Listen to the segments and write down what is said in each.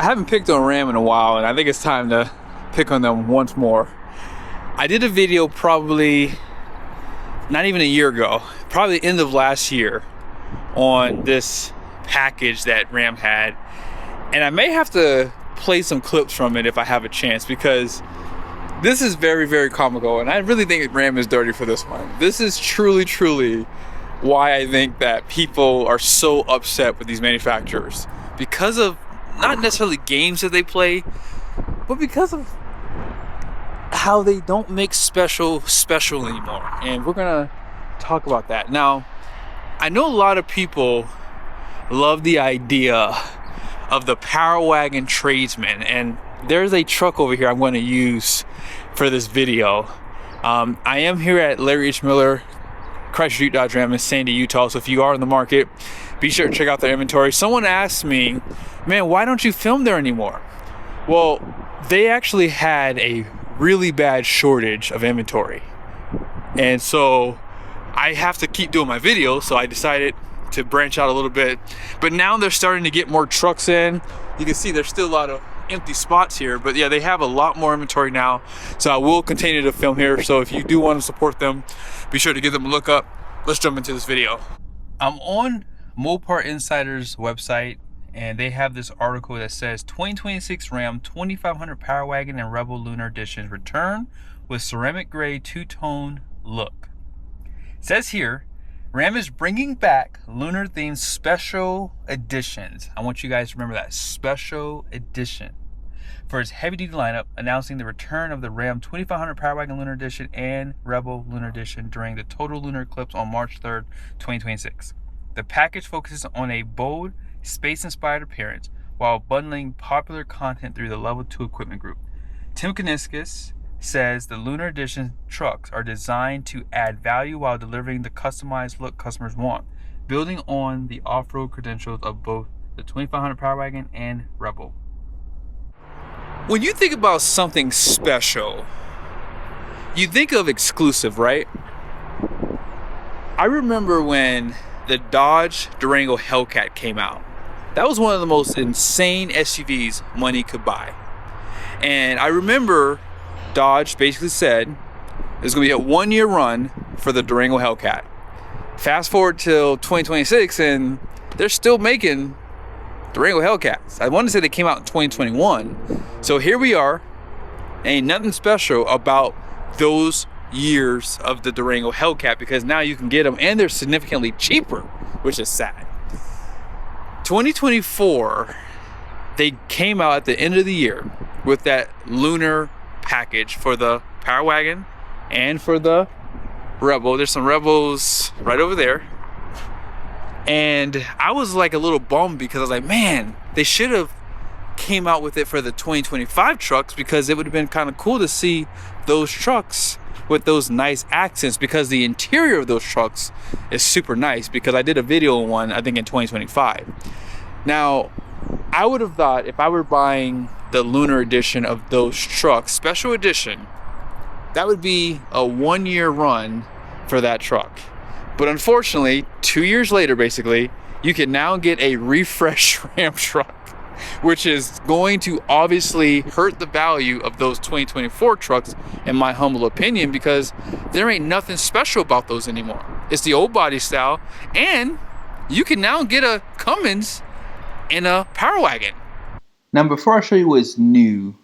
I haven't picked on Ram in a while, and I think it's time to pick on them once more. I did a video probably not even a year ago, probably the end of last year, on this package that Ram had, and I may have to play some clips from it if I have a chance, because this is very, very comical, and I really think Ram is dirty for this one. This is truly why I think that people are so upset with these manufacturers, because of not necessarily games that they play, but because of how they don't make special anymore. And we're gonna talk about that. Now, I know a lot of people love the idea of the Power Wagon tradesman, and there's a truck over here I'm going to use for this video. I am here at Larry H. Miller Chrysler Jeep Dodge Ram in Sandy, Utah, so if you are in the market, be sure to check out their inventory. Someone asked me, man, why don't you film there anymore? Well, they actually had a really bad shortage of inventory, and so I have to keep doing my videos, so I decided to branch out a little bit. But now they're starting to get more trucks in. You can see there's still a lot of empty spots here, but yeah, they have a lot more inventory now, so I will continue to film here. So if you do want to support them, be sure to give them a look up. Let's jump into this video. I'm on Mopar Insider's website, and they have this article that says 2026 Ram 2500 Power Wagon and Rebel Lunar Editions return with ceramic gray two-tone look. It says here, Ram is bringing back lunar themed special editions. I want you guys to remember that, special edition, for its heavy-duty lineup, announcing the return of the Ram 2500 Power Wagon Lunar Edition and Rebel Lunar Edition during the total lunar eclipse on March 3rd, 2026. The package focuses on a bold, space-inspired appearance while bundling popular content through the Level 2 equipment group. Tim Kuniskis says the Lunar Edition trucks are designed to add value while delivering the customized look customers want, building on the off-road credentials of both the 2500 Power Wagon and Rebel. When you think about something special, you think of exclusive, right? I remember when the Dodge Durango Hellcat came out. That was one of the most insane SUVs money could buy. And I remember Dodge basically said there's going to be a 1-year run for the Durango Hellcat. Fast forward till 2026, and they're still making Durango Hellcats. I want to say they came out in 2021. So here we are. Ain't nothing special about those years of the Durango Hellcat, because now you can get them and they're significantly cheaper, which is sad. 2024, they came out at the end of the year with that lunar package for the Power Wagon and for the Rebel. There's some Rebels right over there, and I was like a little bummed because I was like, man, they should have came out with it for the 2025 trucks, because it would have been kind of cool to see those trucks with those nice accents, because the interior of those trucks is super nice, because I did a video on one, I think in 2025. Now, I would have thought if I were buying the Lunar Edition of those trucks, special edition, that would be a 1-year run for that truck. But unfortunately, 2 years later, basically, you can now get a refreshed Ram truck, which is going to obviously hurt the value of those 2024 trucks, in my humble opinion, because there ain't nothing special about those anymore. It's the old body style, and you can now get a Cummins in a Power Wagon. Now, before I show you what's new,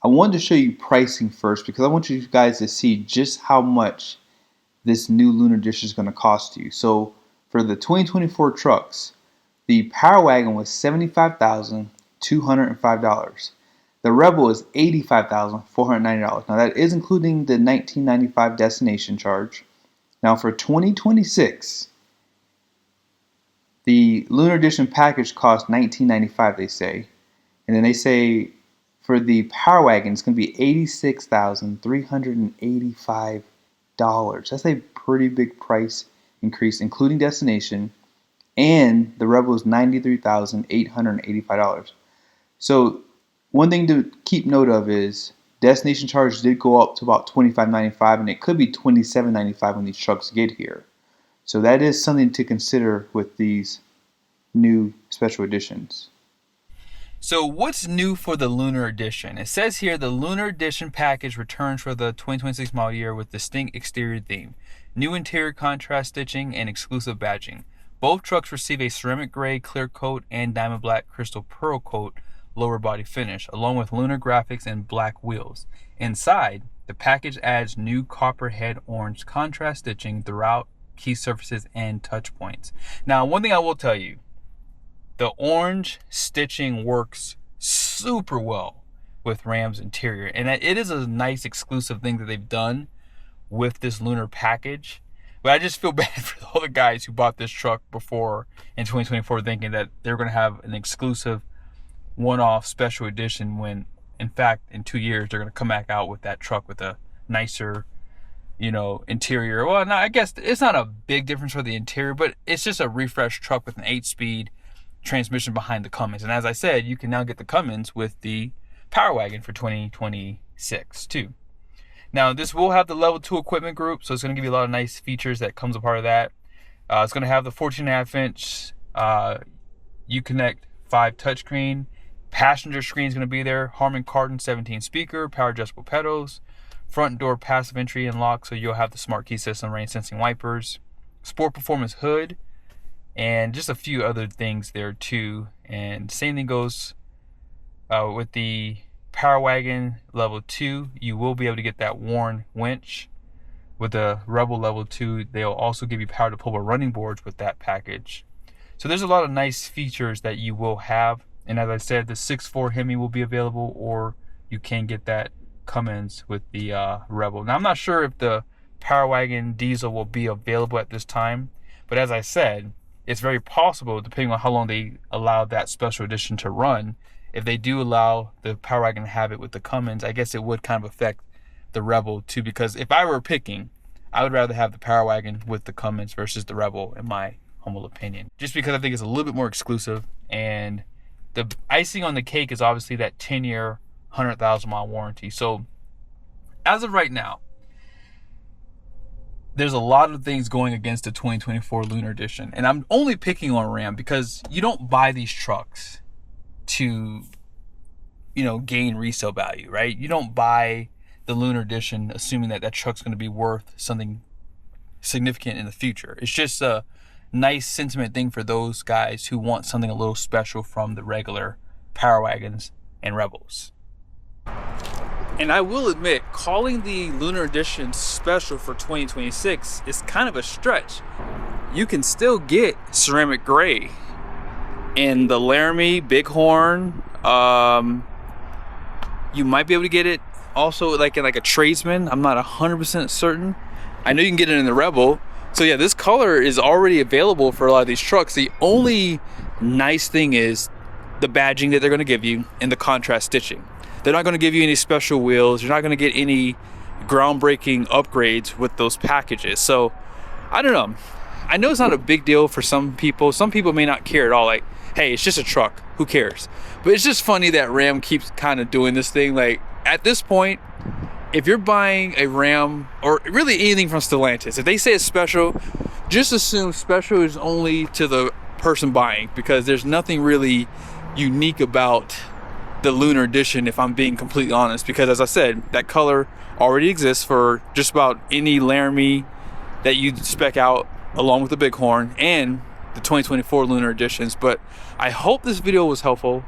I wanted to show you pricing first, because I want you guys to see just how much this new Lunar Edition is going to cost you. So for the 2024 trucks, the Power Wagon was $75,205. The Rebel is $85,490. Now that is including the $1995 destination charge. Now for 2026, the Lunar Edition package costs $1995, they say. And then they say for the Power Wagon, it's going to be $86,385. That's a pretty big price increase, including destination. And the Rebel is $93,885. So one thing to keep note of is destination charge did go up to about $25.95, and it could be $27.95 when these trucks get here. So that is something to consider with these new special editions. So what's new for the Lunar Edition? It says here the Lunar Edition package returns for the 2026 model year with distinct exterior theme, new interior contrast stitching, and exclusive badging. Both trucks receive a ceramic gray clear coat and diamond black crystal pearl coat lower body finish, along with lunar graphics and black wheels. Inside, the package adds new copper head orange contrast stitching throughout key surfaces and touch points. Now, one thing I will tell you, the orange stitching works super well with Ram's interior, and it is a nice exclusive thing that they've done with this Lunar package. But I just feel bad for all the guys who bought this truck before in 2024 thinking that they're going to have an exclusive one-off special edition when, in fact, in 2 years they're going to come back out with that truck with a nicer, interior. Well, no, I guess it's not a big difference for the interior, but it's just a refreshed truck with an 8-speed transmission behind the Cummins. And as I said, you can now get the Cummins with the Power Wagon for 2026 too. Now, this will have the level 2 equipment group, so it's going to give you a lot of nice features that comes a part of that. It's going to have the 14.5-inch Uconnect 5 touchscreen. Passenger screen is going to be there. Harman Kardon 17 speaker, power adjustable pedals, front door passive entry and lock, so you'll have the smart key system, rain sensing wipers, sport performance hood, and just a few other things there too. And same thing goes with the Power Wagon level 2. You will be able to get that Warn winch. With the Rebel level 2, they'll also give you power to pull running boards with that package. So there's a lot of nice features that you will have. And as I said, the 6.4 Hemi will be available, or you can get that Cummins with the Rebel. Now, I'm not sure if the Power Wagon diesel will be available at this time, but as I said, it's very possible, depending on how long they allow that special edition to run. If they do allow the Power Wagon to have it with the Cummins, I guess it would kind of affect the Rebel too, because if I were picking, I would rather have the Power Wagon with the Cummins versus the Rebel, in my humble opinion, just because I think it's a little bit more exclusive. And the icing on the cake is obviously that 10-year 100,000 mile warranty. So as of right now, there's a lot of things going against the 2024 Lunar Edition, and I'm only picking on Ram because you don't buy these trucks to gain resale value, right? You don't buy the Lunar Edition assuming that that truck's going to be worth something significant in the future. It's just a nice sentiment thing for those guys who want something a little special from the regular Power Wagons and Rebels. And I will admit, calling the Lunar Edition special for 2026 is kind of a stretch. You can still get ceramic gray in the Laramie, Bighorn. You might be able to get it also like in like a Tradesman. I'm not 100% certain. I know you can get it in the Rebel. So yeah, this color is already available for a lot of these trucks. The only nice thing is the badging that they're going to give you and the contrast stitching. They're not going to give you any special wheels. You're not going to get any groundbreaking upgrades with those packages. So I don't know. I know it's not a big deal for some people. Some people may not care at all. Like, hey, it's just a truck. Who cares? But it's just funny that Ram keeps kind of doing this thing. Like, at this point, if you're buying a Ram or really anything from Stellantis, if they say it's special, just assume special is only to the person buying, because there's nothing really unique about the Lunar Edition, if I'm being completely honest, because as I said, that color already exists for just about any Laramie that you spec out, along with the Bighorn and the 2024 Lunar Editions. But I hope this video was helpful.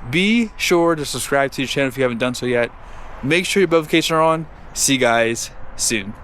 Be sure to subscribe to the channel if you haven't done so yet. Make sure your notifications are on. See you guys soon.